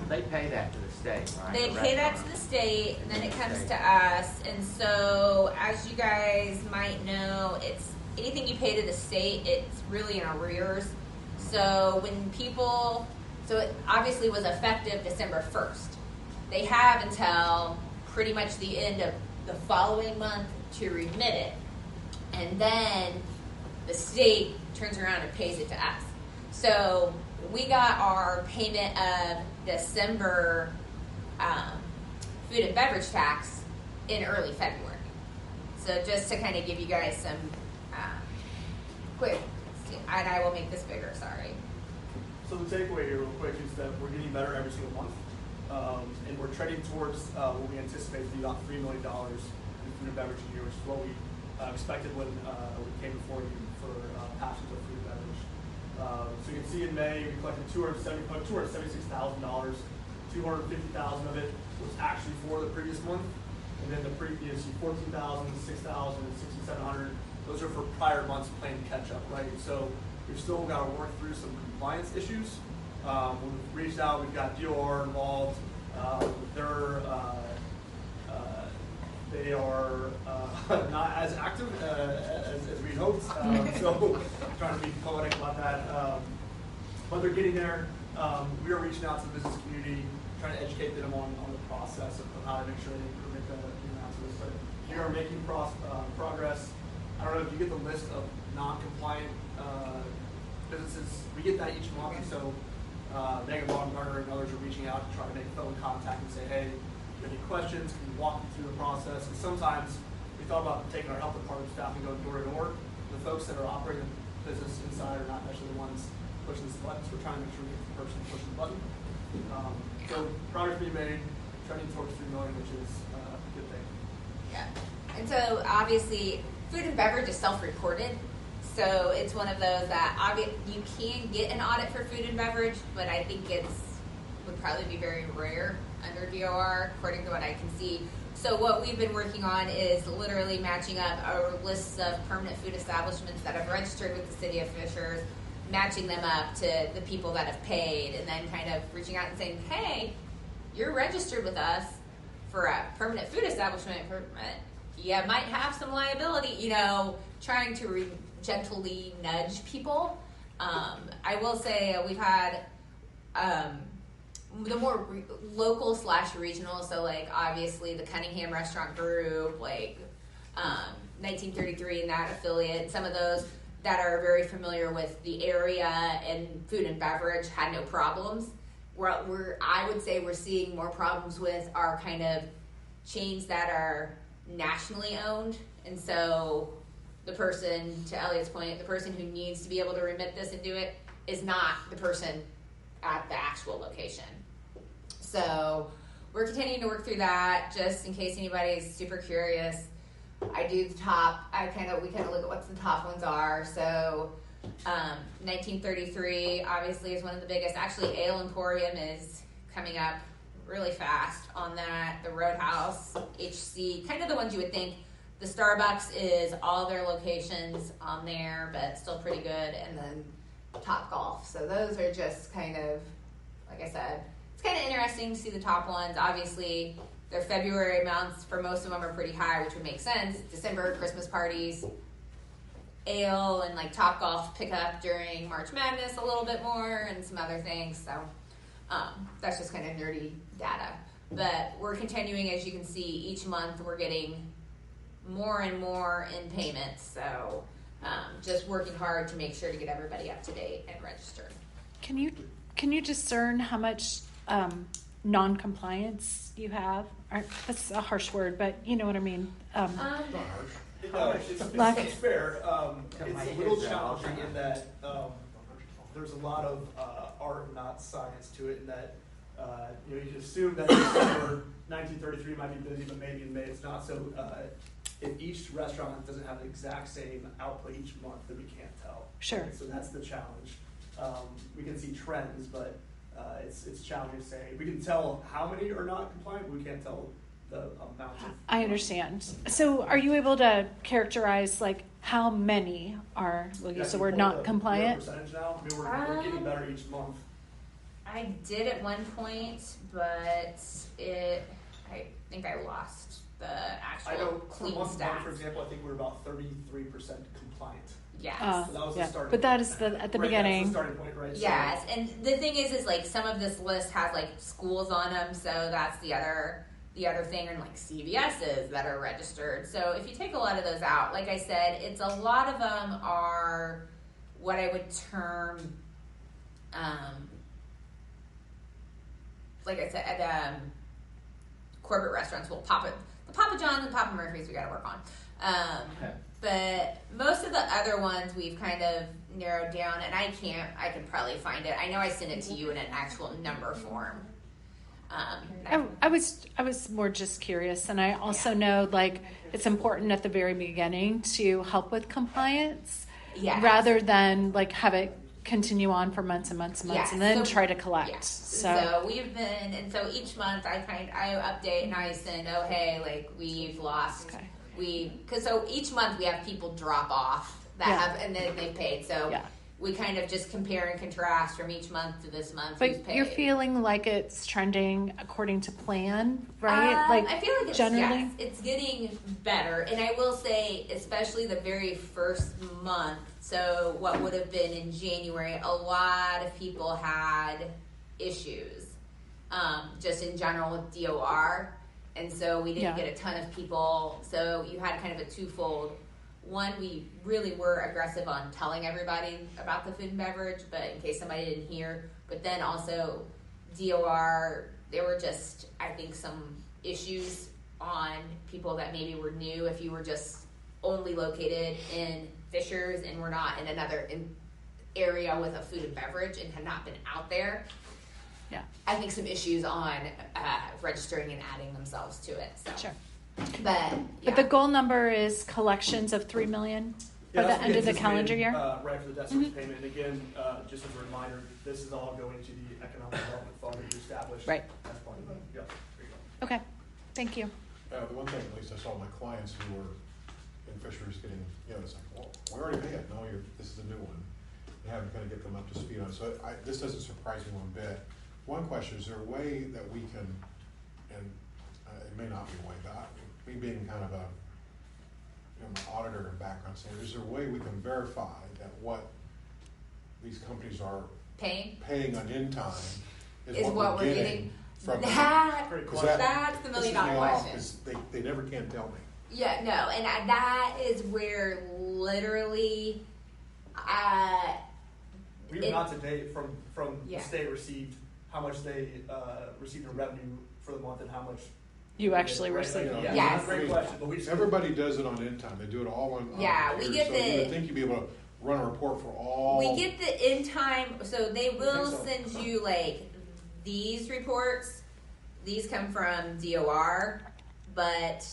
They pay that to the state, right? They The pay that to restaurant. the state, and then it comes State. to us. And so, as you guys might know, it's anything you pay to the state, it's really in arrears. So when people, so it obviously was effective December 1st. They have until pretty much the end of the following month to remit it. And then the state turns around and pays it to us. So we got our payment of December food and beverage tax in early February. So just to kind of give you guys some quick, and I will make this bigger, sorry. So the takeaway here real quick is that we're getting better every single month. And we're trending towards what we anticipate to be about $3 million in food and beverage a year, which is what we expected when we came before you for passions of food and beverage. So you can see in May we collected $276,000 to 250,000 of it was actually for the previous month. And then the previous 14,000, 6,000, and 6,700, those are for prior months playing catch up, right? So we've still got to work through some compliance issues. We've reached out, we've got DOR involved. They are not as active as we hoped. So trying to be poetic about that. But they're getting there. We are reaching out to the business community, trying to educate them on the process of how to make sure they permit the amounts of this. But we are making progress. I don't know if you get the list of non-compliant businesses. We get that each month. So Megan Baumgartner and others are reaching out to try to make phone contact and say, hey, if you have any questions, can you walk me through the process? Because sometimes we thought about taking our health department staff and going door to door. The folks that are operating the business inside are not necessarily the ones pushing the buttons. We're trying to make sure we get the person pushing the button. So progress being made, trending towards 3 million, which is a good thing. Yeah. And so obviously food and beverage is self-reported. So it's one of those that you can get an audit for food and beverage, but I think would probably be very rare under DOR, according to what I can see. So what we've been working on is literally matching up our lists of permanent food establishments that have registered with the city of Fishers, matching them up to the people that have paid, and then kind of reaching out and saying, hey, you're registered with us for a permanent food establishment permit. You might have some liability, trying to gently nudge people. I will say we've had the more local / regional, so like obviously the Cunningham Restaurant Group, like 1933 and that affiliate, some of those that are very familiar with the area and food and beverage had no problems. I would say we're seeing more problems with our kind of chains that are nationally owned, and so the person, to Elliot's point, the person who needs to be able to remit this and do it is not the person at the actual location. So we're continuing to work through that, just in case anybody's super curious. I do the top, we kind of look at what the top ones are. So 1933 obviously is one of the biggest. Actually, Ale Emporium is coming up really fast on that. The Roadhouse, HC, kind of the ones you would think. The Starbucks is all their locations on there, but still pretty good. And then Top Golf. So those are just kind of, like I said, it's kind of interesting to see the top ones. Obviously, their February amounts for most of them are pretty high, which would make sense. December, Christmas parties, Ale and like Top Golf pick up during March Madness a little bit more, and some other things. So that's just kind of nerdy data. But we're continuing, as you can see, each month we're getting more and more in payments. So just working hard to make sure to get everybody up to date and registered. Can you discern how much non-compliance you have? That's a harsh word, but you know what I mean. It's fair. It's a little challenging in that there's a lot of art, not science, to it. In that you assume that December 1933 might be busy, but maybe in May it's not. So if each restaurant doesn't have the exact same output each month, then we can't tell. Sure. And so that's the challenge. We can see trends, but it's challenging to say. We can tell how many are not compliant, but we can't tell the amount of. I understand. So are you able to characterize like how many are, we'll use the word not compliant? Percentage now? I mean, we're getting better each month. I did at one point, but I think I lost the actual clean stats. For example, I think we're about 33% compliant. Yes. So that was the starting but that point. is at the Right, beginning. that's the starting point, right? Yes, and the thing is like some of this list has like schools on them, so that's the other thing, and like CVS's that are registered. So if you take a lot of those out, like I said, it's a lot of them are what I would term, like I said, at corporate restaurants. The Papa John's and Papa Murphy's we got to work on. But most of the other ones we've kind of narrowed down, and I can probably find it. I know I sent it to you in an actual number form. I was more just curious, and I also know like it's important at the very beginning to help with compliance, Yes. rather than like have it continue on for months and months and months, Yes, and then so- try to collect. Yeah. So, So we've been, and so each month I update and I send, oh hey, like we've lost, Okay. because so each month we have people drop off that Yeah. have, and then they've paid. So Yeah. we kind of just compare and contrast from each month to this month who's but paid. you're feeling like it's trending according to plan, right? Like I feel like it's, generally. yes, it's getting better, and I will say, especially the very first month. So what would have been in January, a lot of people had issues, just in general with DOR, and so we didn't Yeah. get a ton of people. So you had kind of a twofold. One, we really were aggressive on telling everybody about the food and beverage, but in case somebody didn't hear. But then also DOR, there were just, I think, some issues on people that maybe were new. If you were just only located in Fishers and were not in another area with a food and beverage and had not been out there, Yeah. I think some issues on registering and adding themselves to it. So. Sure. But But the goal number is collections of $3 million by the that's end of the anticipated, calendar year. Right for the debt service payment. And again, just as a reminder, this is all going to the Economic Development Fund that you established. Right. As part of it. Yep. There you go. Okay, thank you. The one thing, at least I saw my clients who were in Fishers getting, it's like, well, we already paid it. No, this is a new one. And having to kind of get them up to speed on it. So this doesn't surprise me one bit. One question, is there a way that we can, and it may not be a way, but me being kind of an auditor and background saying, is there a way we can verify that what these companies are paying on in time is what we're getting from that. Great 'cause question. That's the pisses million me dollar off, question. 'cause they never can tell me. Yeah, no, and that is where literally, We have not to date from Yeah. the state received how much they received in revenue for the month and how much You actually right, received. like, Yeah. Yes. Great question, but we just Everybody does it on in time. They do it all on. Yeah, we get so you would the- think you'd be able to run a report for all. we get the in time, so they will so. send you like these reports. These come from DOR, but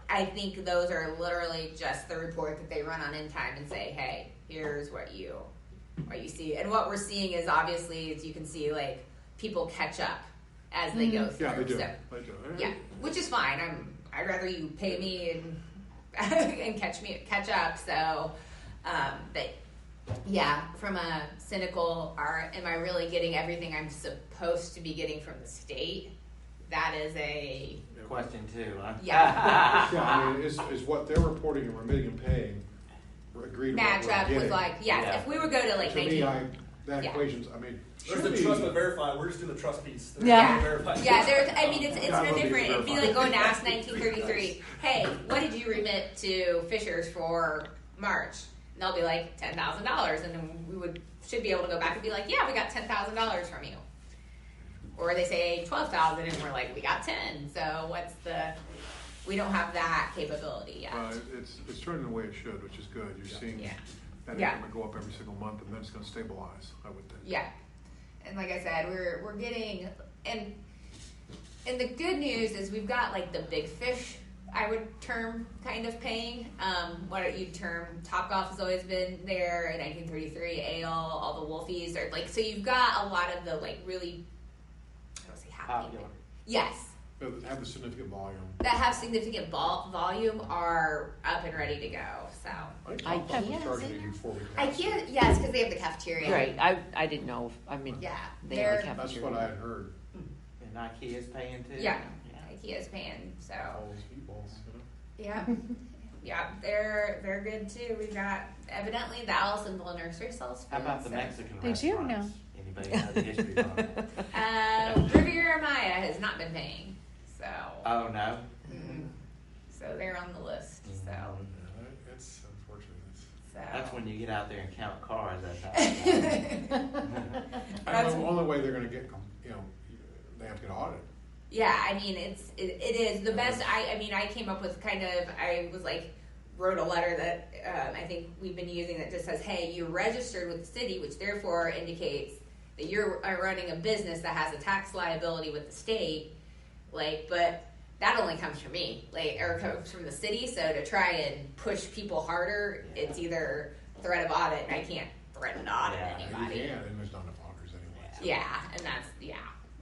I think those are literally just the report that they run on in time and say, hey, here's what you see. And what we're seeing is obviously, as you can see, like people catch up as they go through. Yeah, they do. So, They do. yeah, which is fine. I'd rather you pay me and and catch up. So, but yeah, from a cynical, am I really getting everything I'm supposed to be getting from the state? That is a Question too, huh? yeah. Yeah, I mean, is what they're reporting and remitting and paying agreed to what Match we're up with getting? like yes. Yeah. If we would go to like To me, 19. that Yeah. equation's, I mean, there's should the be. trust but verify. We're just doing the trust piece. Yeah. Verify. Yeah, there's. I mean, it's Yeah, I no love different. these It'd be verified. like going to ask 1933. Hey, what did you remit to Fishers for March? And they'll be like $10,000, and then we should be able to go back and be like, yeah, we got $10,000 from you. Or they say 12,000, and we're like, we got 10. So we don't have that capability yet. It's turning the way it should, which is good. You're seeing Yeah. that Yeah. income go up every single month, and then it's going to stabilize, I would think. Yeah, and like I said, we're getting and the good news is we've got like the big fish, I would term kind of paying. What you'd term Topgolf has always been there, 1933, Ale, all the Wolfies are like, so you've got a lot of the like really, I don't say happy. Popular. Yes, But have the significant volume. that have significant volume are up and ready to go. So I I'm can't. charging you before we. I can't, yes, because they have the cafeteria. Right, I didn't know, Yeah, they have a they're, That's cafeteria. what I had heard. And IKEA's paying too? yeah, IKEA's paying, so. All those meatballs, Yeah, yeah, they're good too. We've got evidently the Allisonville Nursery sells food. How about the so- Mexican They do restaurants? now. Anybody know the history behind it? Riviera Maya has not been paying, so Oh, no? so they're on the list. So, Yeah, it's unfortunate. so That's when you get out there and count cars, that's how it's done. That's- The only way they're going to get, they have to get audited. yeah, I mean it is the best. I mean I came up with I was like wrote a letter that I think we've been using that just says, hey, you're registered with the city, which therefore indicates that you're running a business that has a tax liability with the state. Like, but that only comes from me, like, or comes from the city. So to try and push people harder, it's either threat of audit, and I can't threaten to audit Yeah, you anybody. Yeah, and there's not enough auditors anyway. so. Yeah, and that's,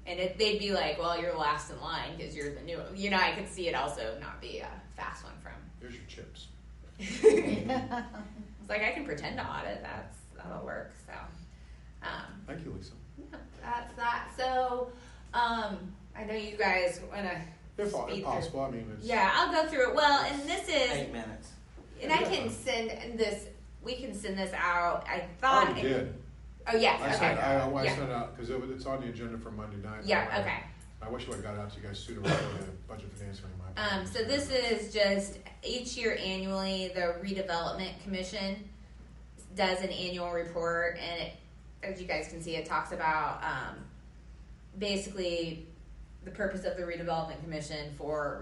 and they'd be like, well, you're last in line because you're the new one. You know, I could see it also not be a fast one from. Here's your chips. It's like, I can pretend to audit. That'll work. So, Thank you, Lisa. yeah, that's that. So, I know you guys want to If possible, I mean, it's. Yeah, I'll go through it. Well, and this is, 8 minutes. and I can send this. We can send this out. I I thought. already did. Oh yes. I Okay. sent, I Yeah. sent out, because it's on the agenda for Monday night. Yeah. Okay. I wish I would have got out to you guys sooner before the budget finance meeting. So this is just each year annually, the Redevelopment Commission does an annual report, and it, as you guys can see, it talks about basically the purpose of the Redevelopment Commission for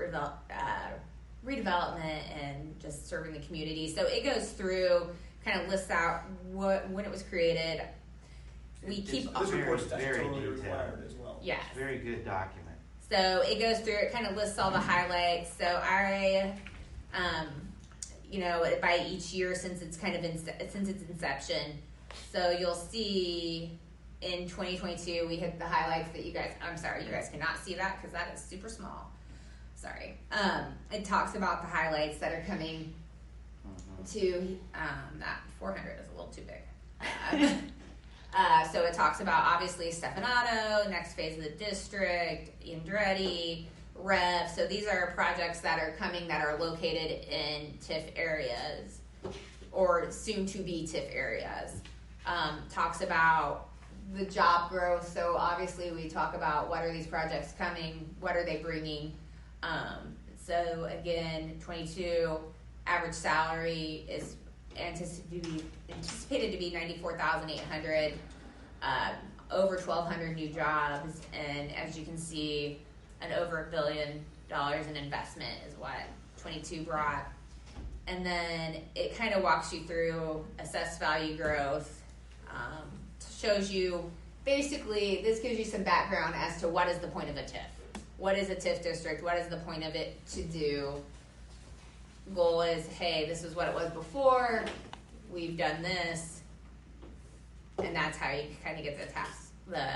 redevelopment and just serving the community. So it goes through, kind of lists out when it was created. We keep This report's very totally detailed. required as well. yes. Very good document. So it goes through, it kind of lists all the highlights. So I, by each year since it's kind of since its inception. So you'll see in 2022 we hit the highlights that you guys. I'm sorry, you guys cannot see that because that is super small. Sorry. It talks about the highlights that are coming to that 400 is a little too big. So it talks about obviously Stefanato, next phase of the district, Andretti, Rev. So these are projects that are coming that are located in TIF areas or soon to be TIF areas. Talks about the job growth. So obviously we talk about what are these projects coming, what are they bringing. So again, 22 average salary is anticipated to be $94,800, over 1,200 new jobs, and as you can see, an over $1 billion in investment is what 22 brought. And then it kind of walks you through assessed value growth, shows you basically, this gives you some background as to what is the point of a TIF. What is a TIF district? What is the point of it to do? Goal is, hey, this is what it was before, we've done this, and that's how you kind of get the task. The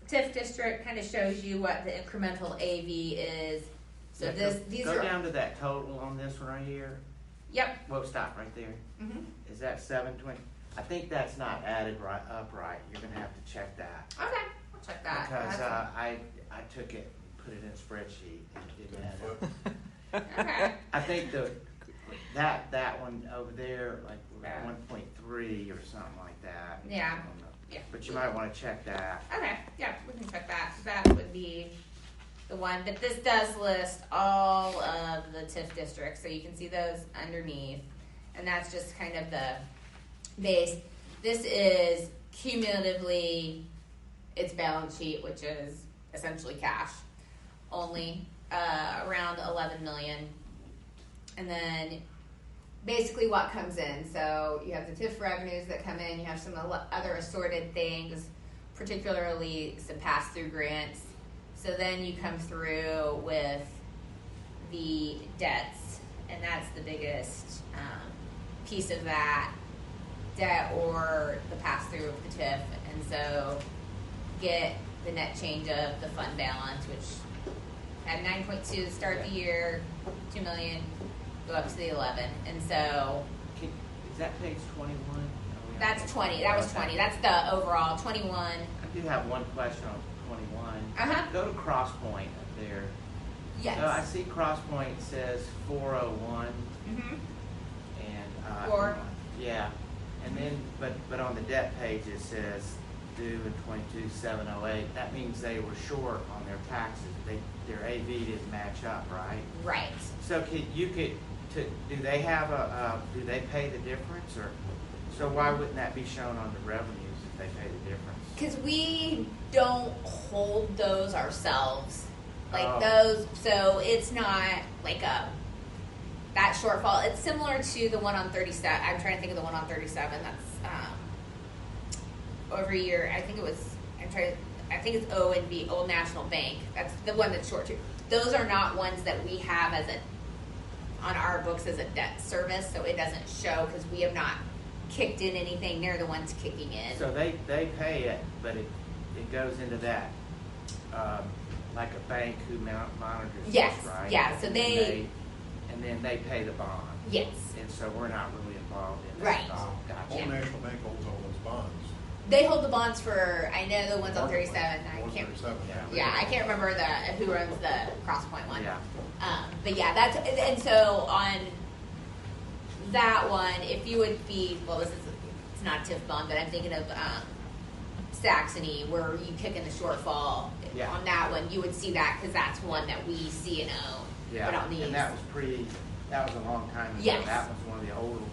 TIF district kind of shows you what the incremental AV is. So these go are down to that total on this one right here. Yep. Well, stop right there. Mm-hmm. Is that 720? I think that's not added right. You're gonna have to check that. Okay, I'll check that. Because That's- I took it, put it in a spreadsheet, and it didn't add up. okay. I think that one over there, like Yeah. 1.3 or something like that. Yeah. I don't know. Yeah. But you might want to check that. Okay, yeah, we can check that. That would be the one. But this does list all of the TIF districts, so you can see those underneath. And that's just kind of the base. This is cumulatively its balance sheet, which is essentially cash only, around 11 million. And then basically what comes in. So you have the TIF revenues that come in, you have some other assorted things, particularly some pass-through grants. So then you come through with the debts, and that's the biggest piece of that, debt or the pass-through of the TIF. And so get the net change of the fund balance, which had 9.2 to start the year, 2 million, go up to the 11. And so Is that page 21? that's 20. That was 20. That's the overall 21. I do have one question on 21. Uh-huh. Go to Crosspoint up there. Yes. So I see Crosspoint says 401, Mm-hmm. and Four. yeah, and then but on the debt page it says due in 22 708. That means they were short on their taxes. Their AV didn't match up, right? Right. So do they have do they pay the difference, or so why wouldn't that be shown on the revenues if they pay the difference? Because we don't hold those ourselves. Like Oh. those, so it's not like that shortfall. It's similar to the one on 37. I'm trying to think of the one on 37. That's over a year. I think it was. I think it's O&B, Old National Bank. That's the one that's short too. Those are not ones that we have on our books as a debt service, so it doesn't show because we have not kicked in anything. They're the ones kicking in. So they pay it, but it goes into that, like a bank who monitors Yes, this, right? yeah, so And then they pay the bond. Yes. And so we're not really involved in that. Right. at all. Gotcha. Old National Bank holds all those bonds. They hold the bonds for, I know the ones on 37. I can't. 137. Yeah, I can't remember who runs the Crosspoint one. Yeah. But yeah, that's, and so on that one, if you would be, well, it's not a TIF bond, but I'm thinking of Saxony, where you kick in the shortfall. Yeah. On that one, you would see that because that's one that we see and own. Yeah, But on these, and that was a long time ago. Yes. That was one of the older ones.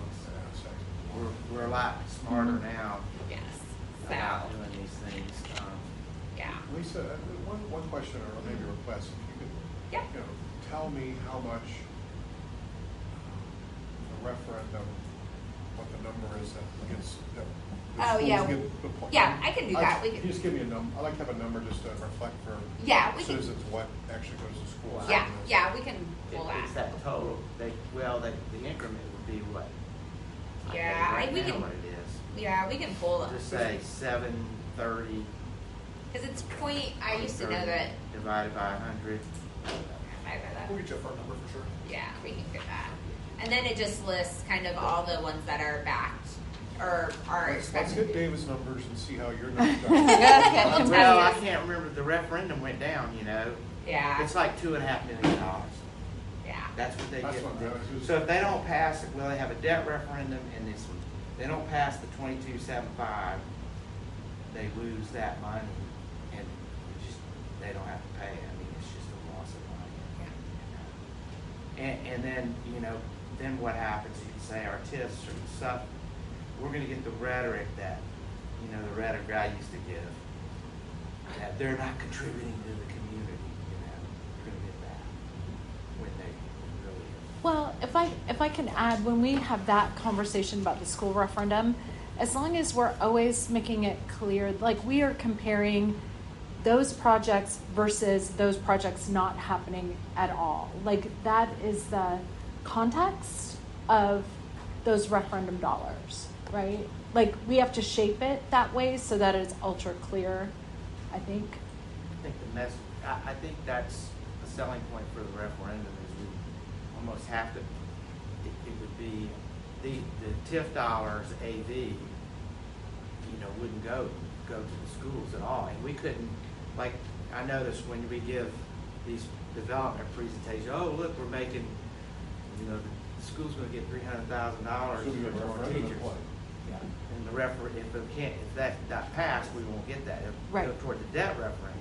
We're a lot smarter now yes. about So, doing these things. yeah. Lisa, one question or maybe a request, if you could, Yeah. tell me how much the referendum, what the number is that gets. That the Oh, schools yeah. get the point. Yeah, I can do that. Can you just give me a number? I'd like to have a number just to reflect for Yeah, we can. citizens what actually goes to schools. Yeah, yeah, we can pull It's that. that total, the increment would be what? I Yeah, think right we now can- what it is. Yeah, we can pull it. Just say 730. Because it's point, I used to know that. Divided by 100. I read that. We'll get you a firm number for sure. Yeah, we can get that. And then it just lists kind of all the ones that are backed or are Let's expected. hit David's numbers and see how your numbers are. We'll Well, I tell you. can't remember, the referendum went down, Yeah, It's like $2.5 million. yeah. That's what they That's get. what I'm doing. So if they don't pass, well, they have a debt referendum and this one. They don't pass the 2275, they lose that money and they don't have to pay. I mean, it's just a loss of money. And then, then what happens? You can say our TIFs or stuff, we're gonna get the rhetoric that, the rhetoric I used to give, that they're not contributing to the community, You're gonna get that when they really is. Well, if I can add, when we have that conversation about the school referendum, as long as we're always making it clear, like we are comparing those projects versus those projects not happening at all. Like that is the context of those referendum dollars, right? Like we have to shape it that way so that it's ultra clear, I think. I think I think that's a selling point for the referendum is we almost have to, it would be, the TIF dollars, AV, wouldn't go to the schools at all. And we couldn't, like, I noticed when we give these development presentations, oh, look, we're making, the school's gonna get $300,000 So we have a for more referendum teachers. or what? Yeah. And if that got passed, we won't get that. It'll Right. go toward the debt referendum.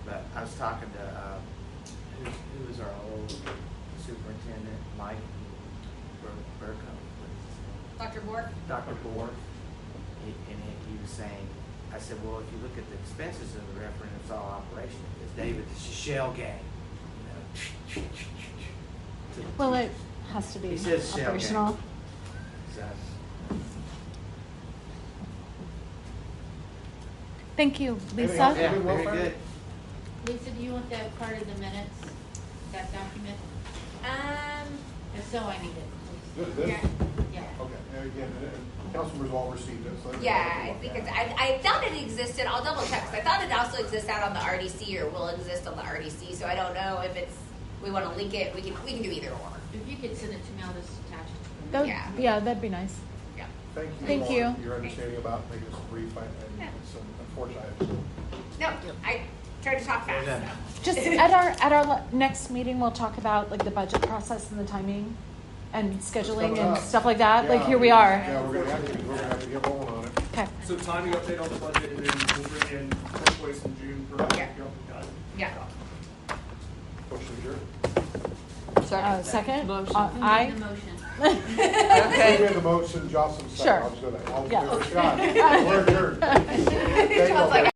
But I was talking to, who was our old superintendent, Mike Burko, Dr. Bork? Dr. Bork. He was saying, I said, well, if you look at the expenses of the referendum, it's all operational. Because David, it's a shell game. To the Well, it teachers. has to be He says shell game. operational. So, Thank you, Anything else? Lisa. yeah, Good, well, very Fran? good. Lisa, do you want that part of the minutes, that document? If so, I need it, This? Yeah. please. Yeah. Okay, and again, councilors all received it, so. Yeah, I think it's, I thought it existed, I'll double check, 'cause I thought it also exists out on the RDC or will exist on the RDC, so I don't know if it's, we wanna link it, we can do either or. If you could send it to me, I'll just attach it. That- Yeah. yeah, that'd be nice. Yeah. Thank you. Thank for you. Your understanding about making this brief, and Yeah. it's unfortunate. No, I tried to talk fast, Well so. done. Just at our next meeting, we'll talk about like the budget process and the timing and scheduling coming and up. stuff like that. Like Yeah, here we are. Yeah, we're gonna have to get rolling on it. Okay. So timing update on the budget, and then we'll bring in first place in June for. Yeah. Got it. Yeah. Motion adjourned. Second? Who Aye. made the motion? We made the motion, Jocelyn second. Sure. I'll just go that. All in Yeah. favor, Scott. We're adjourned. Thank you all. Sounds like